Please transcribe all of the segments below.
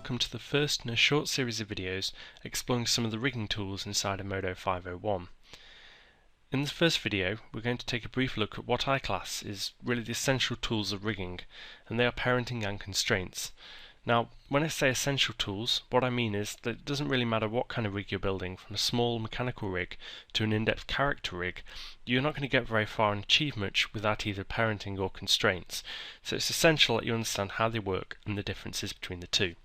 welcome to the first in a short series of videos exploring some of the rigging tools inside of Modo 501. In this first video we're going to take a brief look at what I class is really the essential tools of rigging, and they are parenting and constraints. Now when I say essential tools, what I mean is that it doesn't really matter what kind of rig you're building, from a small mechanical rig to an in-depth character rig, you're not going to get very far and achieve much without either parenting or constraints. So it's essential that you understand how they work and the differences between the two.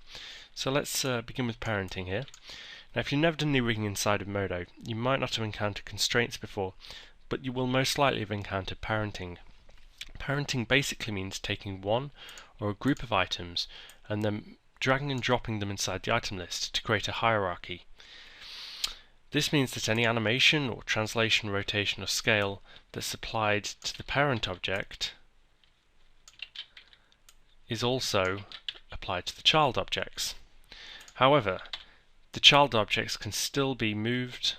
So let's begin with parenting here. Now if you've never done any rigging inside of Modo, you might not have encountered constraints before, but you will most likely have encountered parenting. Parenting basically means taking one or a group of items and then dragging and dropping them inside the item list to create a hierarchy. This means that any animation or translation, rotation or scale that's applied to the parent object is also applied to the child objects. However, the child objects can still be moved,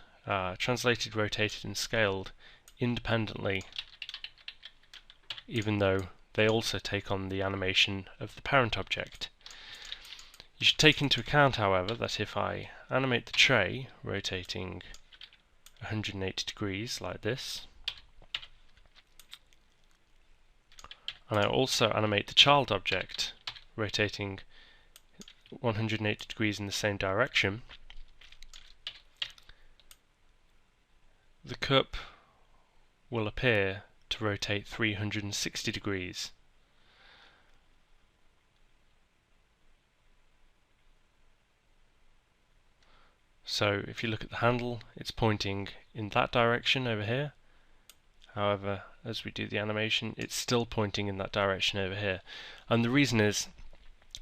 translated, rotated and scaled independently, even though they also take on the animation of the parent object. You should take into account, however, that if I animate the tray rotating 180 degrees like this, and I also animate the child object rotating 180 degrees in the same direction, the cup will appear to rotate 360 degrees. So if you look at the handle, it's pointing in that direction over here. However, as we do the animation, it's still pointing in that direction over here. And the reason is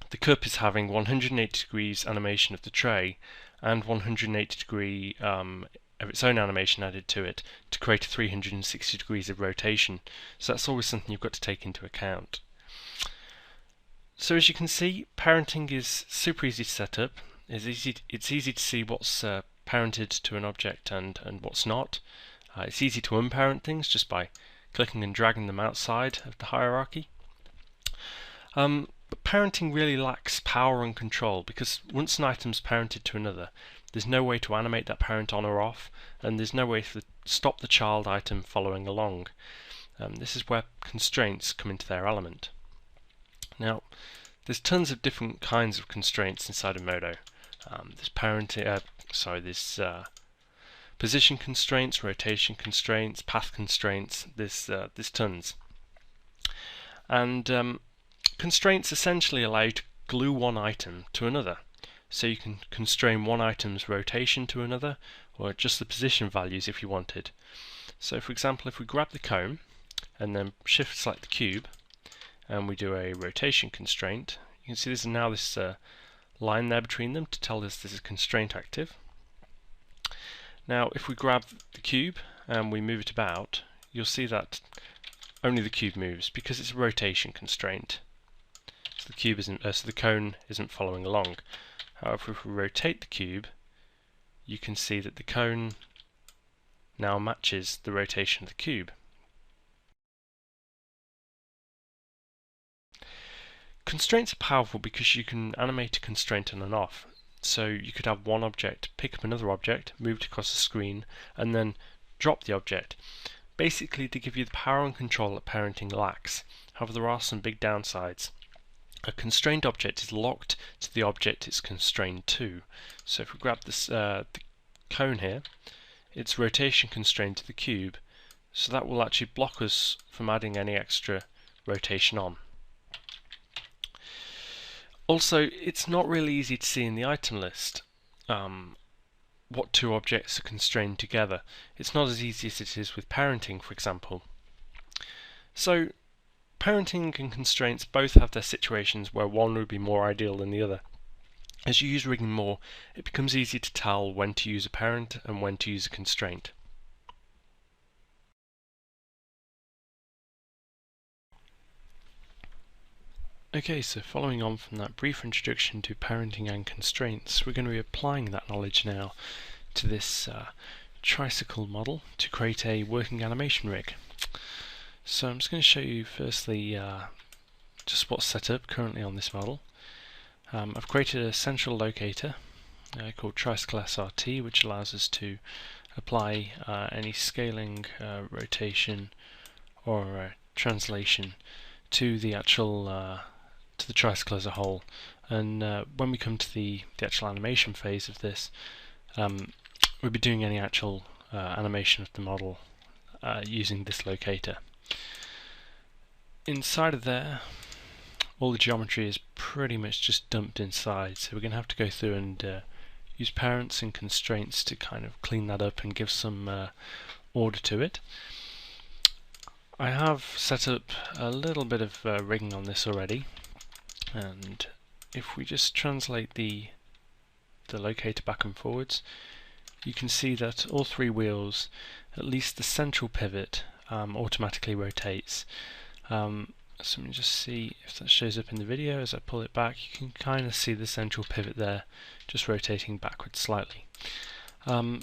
the cup is having 180 degrees animation of the tray and 180 degree of its own animation added to it to create 360 degrees of rotation. So that's always something you've got to take into account. So as you can see, parenting is super easy to set up. It's easy to see what's parented to an object and what's not. It's easy to unparent things just by clicking and dragging them outside of the hierarchy. But parenting really lacks power and control, because once an item's parented to another, there's no way to animate that parent on or off, and there's no way to stop the child item following along. This is where constraints come into their element. Now, there's tons of different kinds of constraints inside of Modo. There's position constraints, rotation constraints, path constraints. There's tons. And constraints essentially allow you to glue one item to another. So you can constrain one item's rotation to another, or just the position values if you wanted. So for example, if we grab the cone and then shift select the cube and we do a rotation constraint, you can see there's now this line there between them to tell us this is constraint active. Now if we grab the cube and we move it about, you'll see that only the cube moves because it's a rotation constraint. So the cone isn't following along. However, if we rotate the cube, you can see that the cone now matches the rotation of the cube. Constraints are powerful because you can animate a constraint on and off. So you could have one object pick up another object, move it across the screen, and then drop the object. Basically to give you the power and control that parenting lacks. However, there are some big downsides. A constrained object is locked to the object it's constrained to. So if we grab this the cone here, it's rotation constrained to the cube, so that will actually block us from adding any extra rotation on. Also, it's not really easy to see in the item list what two objects are constrained together. It's not as easy as it is with parenting, for example. So parenting and constraints both have their situations where one would be more ideal than the other. As you use rigging more, it becomes easy to tell when to use a parent and when to use a constraint. Okay, so following on from that brief introduction to parenting and constraints, we're going to be applying that knowledge now to this tricycle model to create a working animation rig. So I'm just going to show you firstly just what's set up currently on this model. I've created a central locator called tricycle SRT, which allows us to apply any scaling, rotation, or translation to the actual to the tricycle as a whole. And when we come to the actual animation phase of this, we'll be doing any actual animation of the model using this locator. Inside of there, all the geometry is pretty much just dumped inside, so we're going to have to go through and use parents and constraints to kind of clean that up and give some order to it. I have set up a little bit of rigging on this already, and if we just translate the locator back and forwards, you can see that all three wheels, at least the central pivot, automatically rotates. So let me just see if that shows up in the video. As I pull it back, you can kind of see the central pivot there just rotating backwards slightly. Our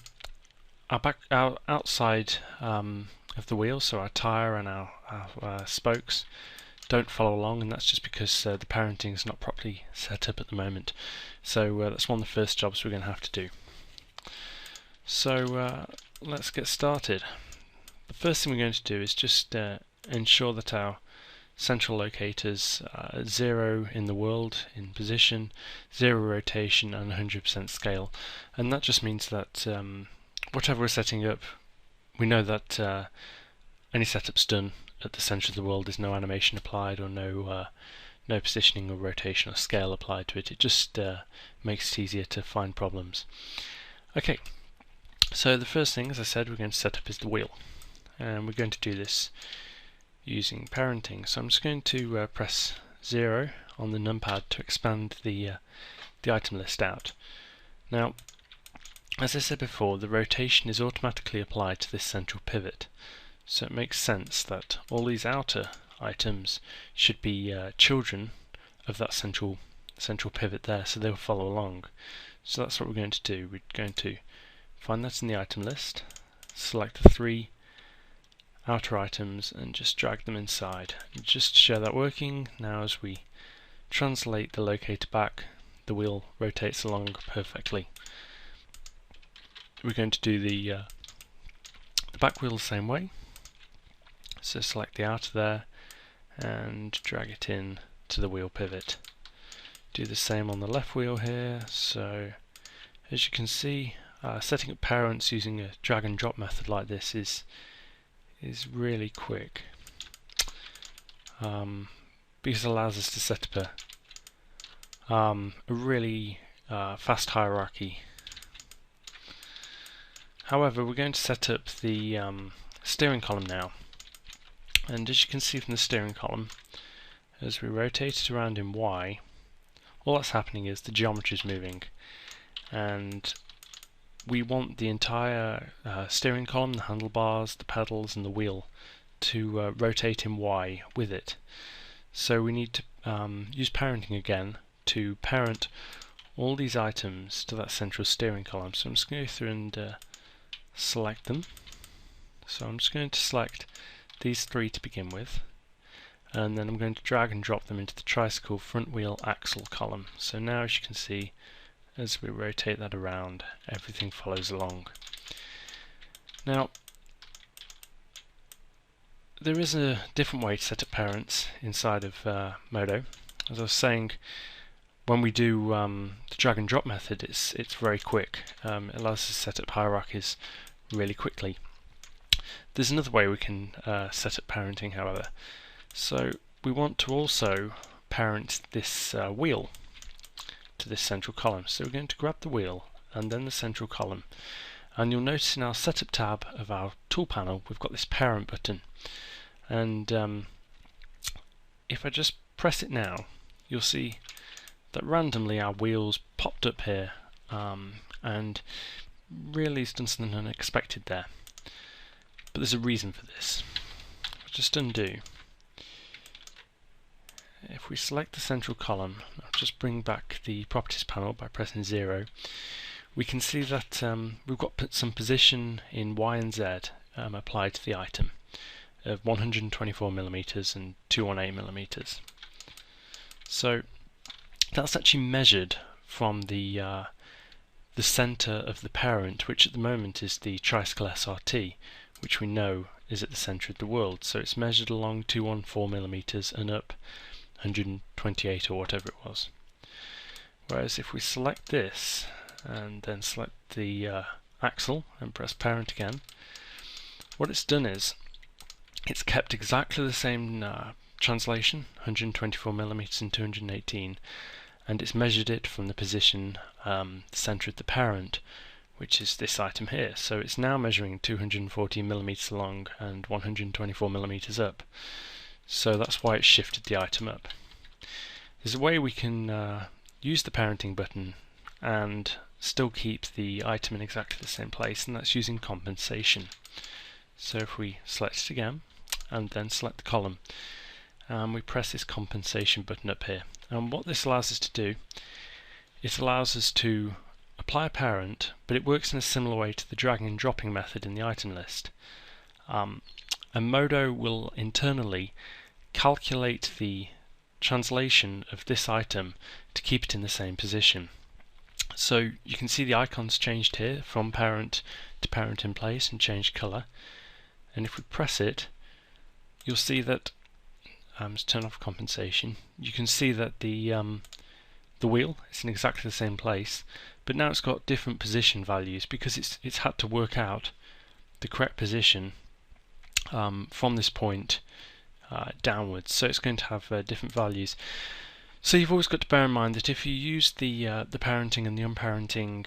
outside of the wheel, so our tyre and our spokes, don't follow along, and that's just because the parenting is not properly set up at the moment. So that's one of the first jobs we're going to have to do. So let's get started. The first thing we're going to do is just ensure that our central locators are 0 in the world in position, 0 rotation, and 100% scale. And that just means that whatever we're setting up, we know that any setup's done at the center of the world. There's no animation applied or no positioning or rotation or scale applied to it. It just makes it easier to find problems. Okay, so the first thing, as I said, we're going to set up is the wheel, and we're going to do this using parenting. So I'm just going to press 0 on the numpad to expand the item list out. Now, as I said before, the rotation is automatically applied to this central pivot, so it makes sense that all these outer items should be children of that central pivot there, so they'll follow along. So that's what we're going to do. We're going to find that in the item list, select the 3 outer items and just drag them inside. And just to show that working, now as we translate the locator back, the wheel rotates along perfectly. We're going to do the back wheel the same way. So select the outer there and drag it in to the wheel pivot. Do the same on the left wheel here. So as you can see, setting up parents using a drag and drop method like this is really quick, because it allows us to set up a really fast hierarchy. However, we're going to set up the steering column now, and as you can see from the steering column, as we rotate it around in Y, all that's happening is the geometry is moving, and we want the entire steering column, the handlebars, the pedals and the wheel to rotate in Y with it. So we need to use parenting again to parent all these items to that central steering column. So I'm just going to go through and select them. So I'm just going to select these 3 to begin with, and then I'm going to drag and drop them into the tricycle front wheel axle column. So now, as you can see, as we rotate that around, everything follows along. Now, there is a different way to set up parents inside of Modo. As I was saying, when we do the drag and drop method, it's very quick. It allows us to set up hierarchies really quickly. There's another way we can set up parenting, however. So we want to also parent this wheel to this central column. So we're going to grab the wheel and then the central column, and you'll notice in our setup tab of our tool panel we've got this parent button, and if I just press it now, you'll see that randomly our wheels popped up here, and really it's done something unexpected there, but there's a reason for this. I'll just undo. If we select the central column, I'll just bring back the properties panel by pressing 0, we can see that we've got some position in Y and Z applied to the item of 124mm and 218mm. So that's actually measured from the center of the parent, which at the moment is the tricycle SRT, which we know is at the center of the world. So it's measured along 214 millimeters and up 128 or whatever it was. Whereas if we select this and then select the axle and press parent again, what it's done is it's kept exactly the same translation, 124 millimeters and 218, and it's measured it from the position, the center of the parent, which is this item here. So it's now measuring 214 millimeters long and 124 millimeters up. So that's why it's shifted the item up. There's a way we can use the parenting button and still keep the item in exactly the same place, and that's using compensation. So if we select it again and then select the column, we press this compensation button up here, and what this allows us to do, it allows us to apply a parent, but it works in a similar way to the dragging and dropping method in the item list. And modo will internally calculate the translation of this item to keep it in the same position. So you can see the icons changed here from parent to parent in place and changed color, and if we press it, you'll see that let's turn off compensation. You can see that the wheel is in exactly the same place, but now it's got different position values because it's had to work out the correct position from this point downwards. So it's going to have different values. So you've always got to bear in mind that if you use the parenting and the unparenting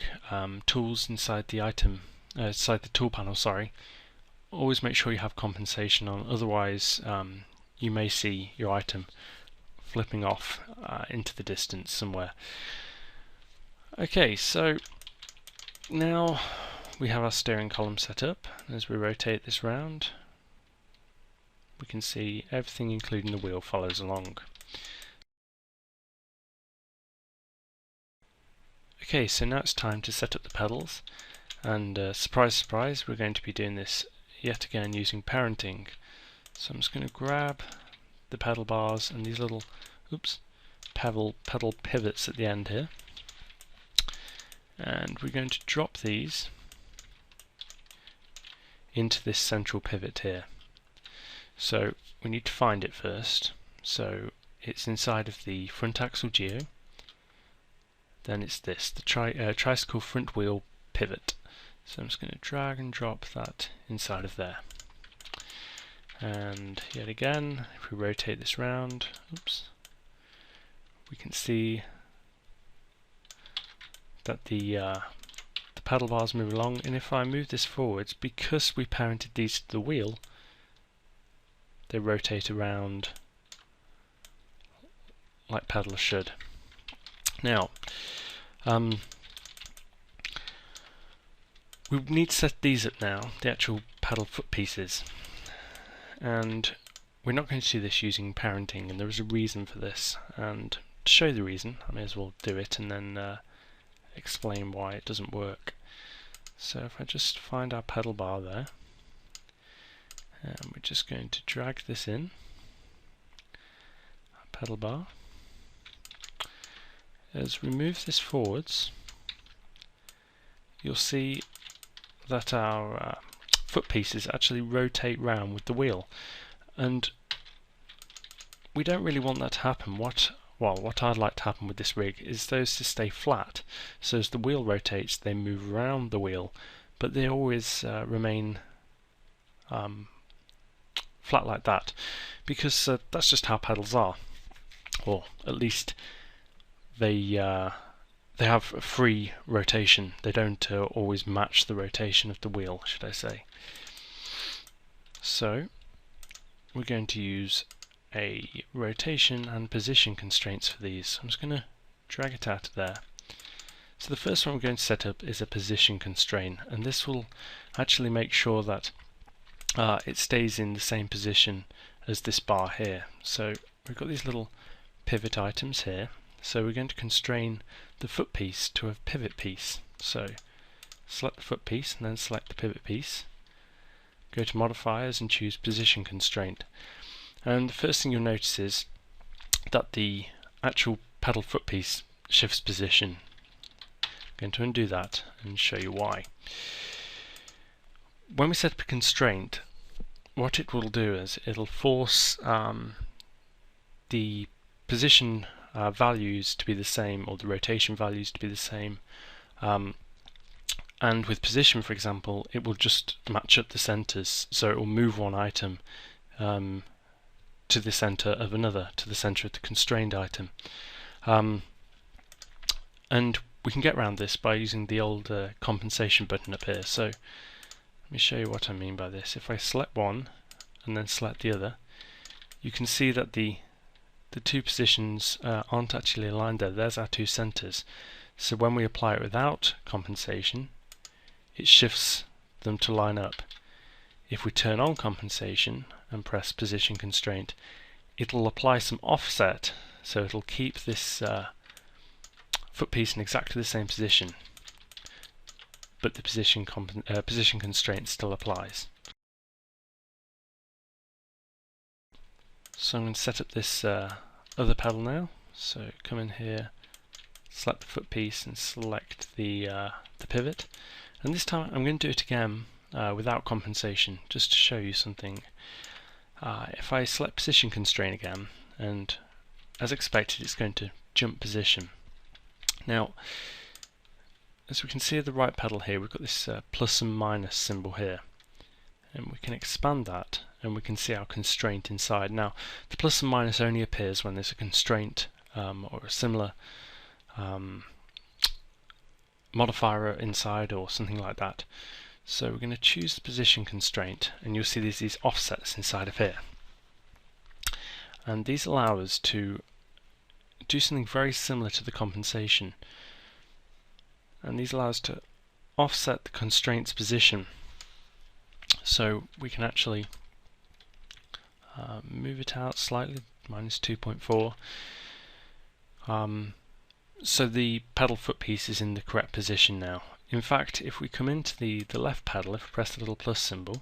tools inside the item, inside the tool panel, sorry, always make sure you have compensation on. Otherwise, you may see your item flipping off into the distance somewhere. Okay, so now we have our steering column set up. As we rotate this round, we can see everything including the wheel follows along. Okay, so now it's time to set up the pedals, and surprise surprise, we're going to be doing this yet again using parenting. So I'm just going to grab the pedal bars and these little pedal pivots at the end here, and we're going to drop these into this central pivot here. So we need to find it first. So it's inside of the front axle geo, then it's this, the tricycle front wheel pivot. So I'm just going to drag and drop that inside of there. And yet again, if we rotate this round, we can see that the pedal bars move along, and if I move this forwards, because we parented these to the wheel, they rotate around like pedals should. Now, we need to set these up now, the actual pedal foot pieces, and we're not going to do this using parenting, and there is a reason for this, and to show the reason I may as well do it and then explain why it doesn't work. So if I just find our pedal bar there, and we're just going to drag this in, our pedal bar. As we move this forwards, you'll see that our foot pieces actually rotate round with the wheel, and we don't really want that to happen. What I'd like to happen with this rig is those to stay flat. So as the wheel rotates, they move around the wheel, but they always remain flat like that, because that's just how pedals are, or at least they have a free rotation. They don't always match the rotation of the wheel, should I say. So we're going to use a rotation and position constraints for these. I'm just going to drag it out of there. So the first one we're going to set up is a position constraint, and this will actually make sure that it stays in the same position as this bar here. So we've got these little pivot items here, so we're going to constrain the foot piece to a pivot piece. So select the foot piece and then select the pivot piece, go to modifiers and choose position constraint, and the first thing you'll notice is that the actual pedal foot piece shifts position. I'm going to undo that and show you why. When we set up a constraint, what it will do is it'll force the position values to be the same, or the rotation values to be the same, and with position, for example, it will just match up the centers, so it will move one item to the center of another, to the center of the constrained item. And we can get around this by using the old compensation button up here. So let me show you what I mean by this. If I select one and then select the other, you can see that the two positions aren't actually aligned there. There's our two centers. So when we apply it without compensation, it shifts them to line up. If we turn on compensation and press position constraint, it'll apply some offset, so it'll keep this foot piece in exactly the same position, but the position constraint still applies. So I'm going to set up this other pedal now. So come in here, select the foot piece and select the pivot, and this time I'm going to do it again without compensation, just to show you something. If I select position constraint again, and as expected it's going to jump position. Now, as we can see at the right pedal here, we've got this plus and minus symbol here, and we can expand that and we can see our constraint inside. Now, the plus and minus only appears when there's a constraint or a similar modifier inside or something like that. So we're going to choose the position constraint, and you'll see there's these offsets inside of here, and these allow us to do something very similar to the compensation, and these allow us to offset the constraint's position, so we can actually move it out slightly, minus 2.4, so the pedal foot piece is in the correct position now. In fact, if we come into the left pedal, if we press the little plus symbol,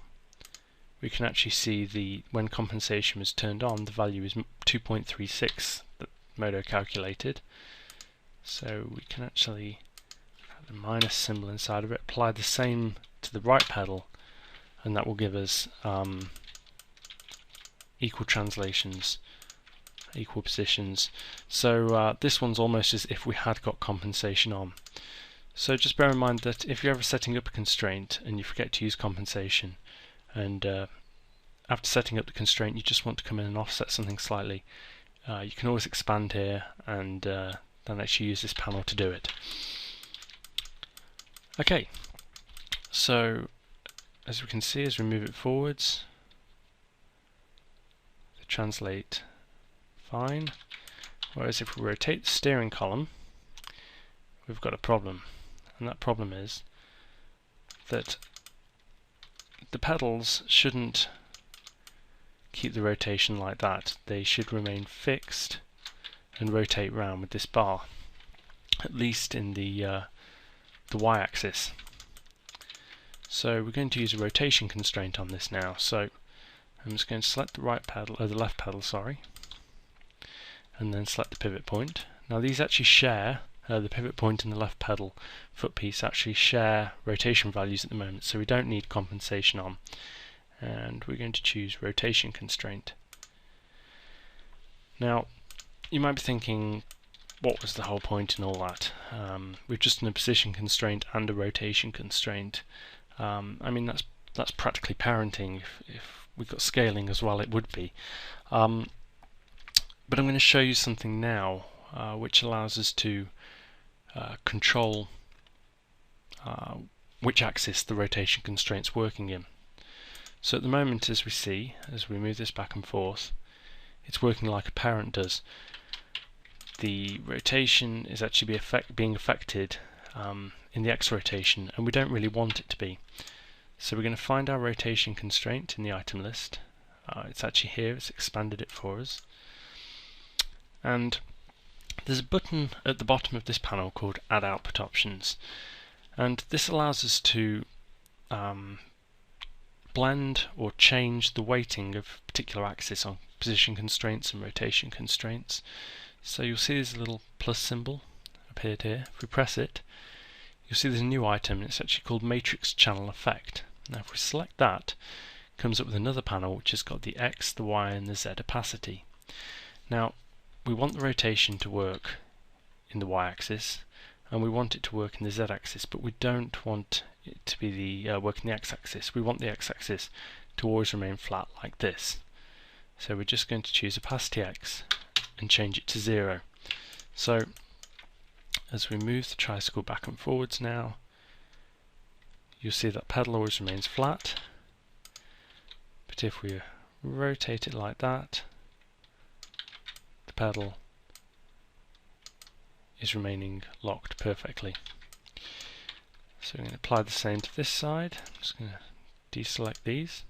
we can actually see when compensation was turned on, the value is 2.36 that Modo calculated. So we can actually add the minus symbol inside of it, apply the same to the right pedal, and that will give us equal translations, equal positions. So this one's almost as if we had got compensation on. So just bear in mind that if you're ever setting up a constraint and you forget to use compensation, and after setting up the constraint you just want to come in and offset something slightly, you can always expand here and then actually use this panel to do it. Okay, so as we can see, as we move it forwards, they translate fine, whereas if we rotate the steering column, we've got a problem. And that problem is that the pedals shouldn't keep the rotation like that. They should remain fixed and rotate round with this bar, at least in the y-axis. So we're going to use a rotation constraint on this now. So I'm just going to select the right pedal, or the left pedal, sorry, and then select the pivot point. Now these actually share. The pivot point and the left pedal foot piece actually share rotation values at the moment, so we don't need compensation on, and we're going to choose rotation constraint. Now you might be thinking, what was the whole point in all that? We've just done a position constraint and a rotation constraint. I mean, that's practically parenting. If we got scaling as well, it would be. But I'm going to show you something now which allows us to control which axis the rotation constraint's working in. So at the moment, as we see, as we move this back and forth, it's working like a parent does. The rotation is actually being affected in the X rotation, and we don't really want it to be. So we're going to find our rotation constraint in the item list. It's actually here, it's expanded it for us. And there's a button at the bottom of this panel called Add Output Options, and this allows us to blend or change the weighting of particular axis on position constraints and rotation constraints. So you'll see there's a little plus symbol appeared here. If we press it, you'll see there's a new item, and it's actually called Matrix Channel Effect. Now if we select that, it comes up with another panel which has got the X, the Y and the Z opacity. Now we want the rotation to work in the Y-axis, and we want it to work in the Z-axis, but we don't want it to be the work in the X-axis. We want the X-axis to always remain flat like this. So we're just going to choose opacity X and change it to 0. So as we move the tricycle back and forwards now, you'll see that pedal always remains flat, but if we rotate it like that, the pedal is remaining locked perfectly. So we're going to apply the same to this side. I'm just going to deselect these.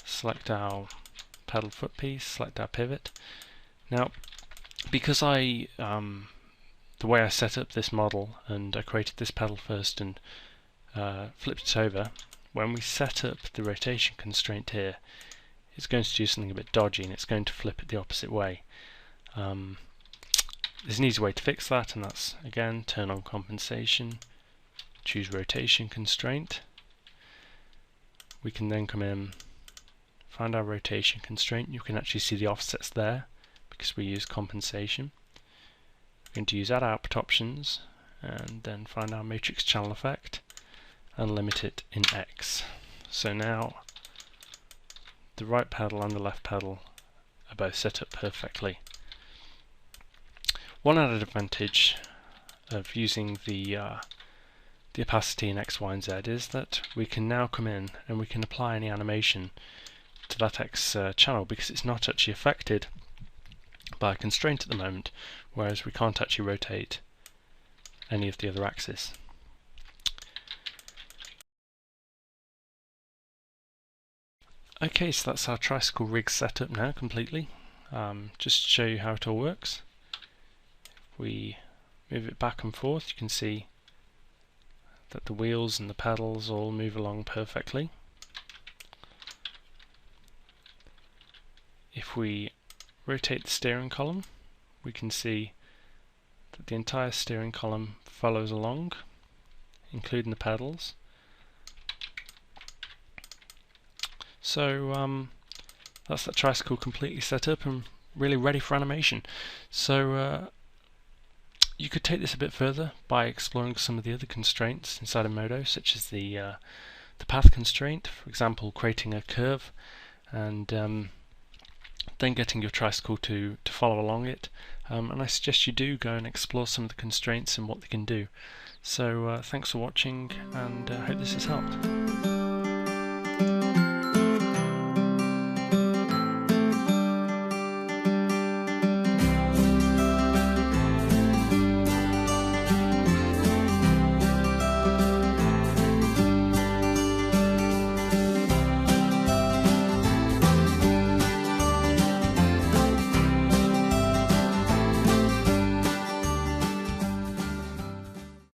Select our pedal foot piece, select our pivot. Now, because the way I set up this model, and I created this pedal first and flipped it over, when we set up the rotation constraint here, it's going to do something a bit dodgy, and it's going to flip it the opposite way. There's an easy way to fix that, and that's, again, turn on compensation, choose rotation constraint. We can then come in, find our rotation constraint. You can actually see the offsets there because we use compensation. We're going to use add output options and then find our matrix channel effect and limit it in X. So now the right pedal and the left pedal are both set up perfectly. One added advantage of using the opacity in X, Y and Z is that we can now come in and we can apply any animation to that X channel, because it's not actually affected by a constraint at the moment, whereas we can't actually rotate any of the other axes. Okay, so that's our tricycle rig set up now completely. Just to show you how it all works, if we move it back and forth, you can see that the wheels and the pedals all move along perfectly. If we rotate the steering column, we can see that the entire steering column follows along, including the pedals. So that's that tricycle completely set up and really ready for animation. So you could take this a bit further by exploring some of the other constraints inside of Modo, such as the path constraint, for example, creating a curve and then getting your tricycle to follow along it. And I suggest you do go and explore some of the constraints and what they can do. So thanks for watching, and I hope this has helped.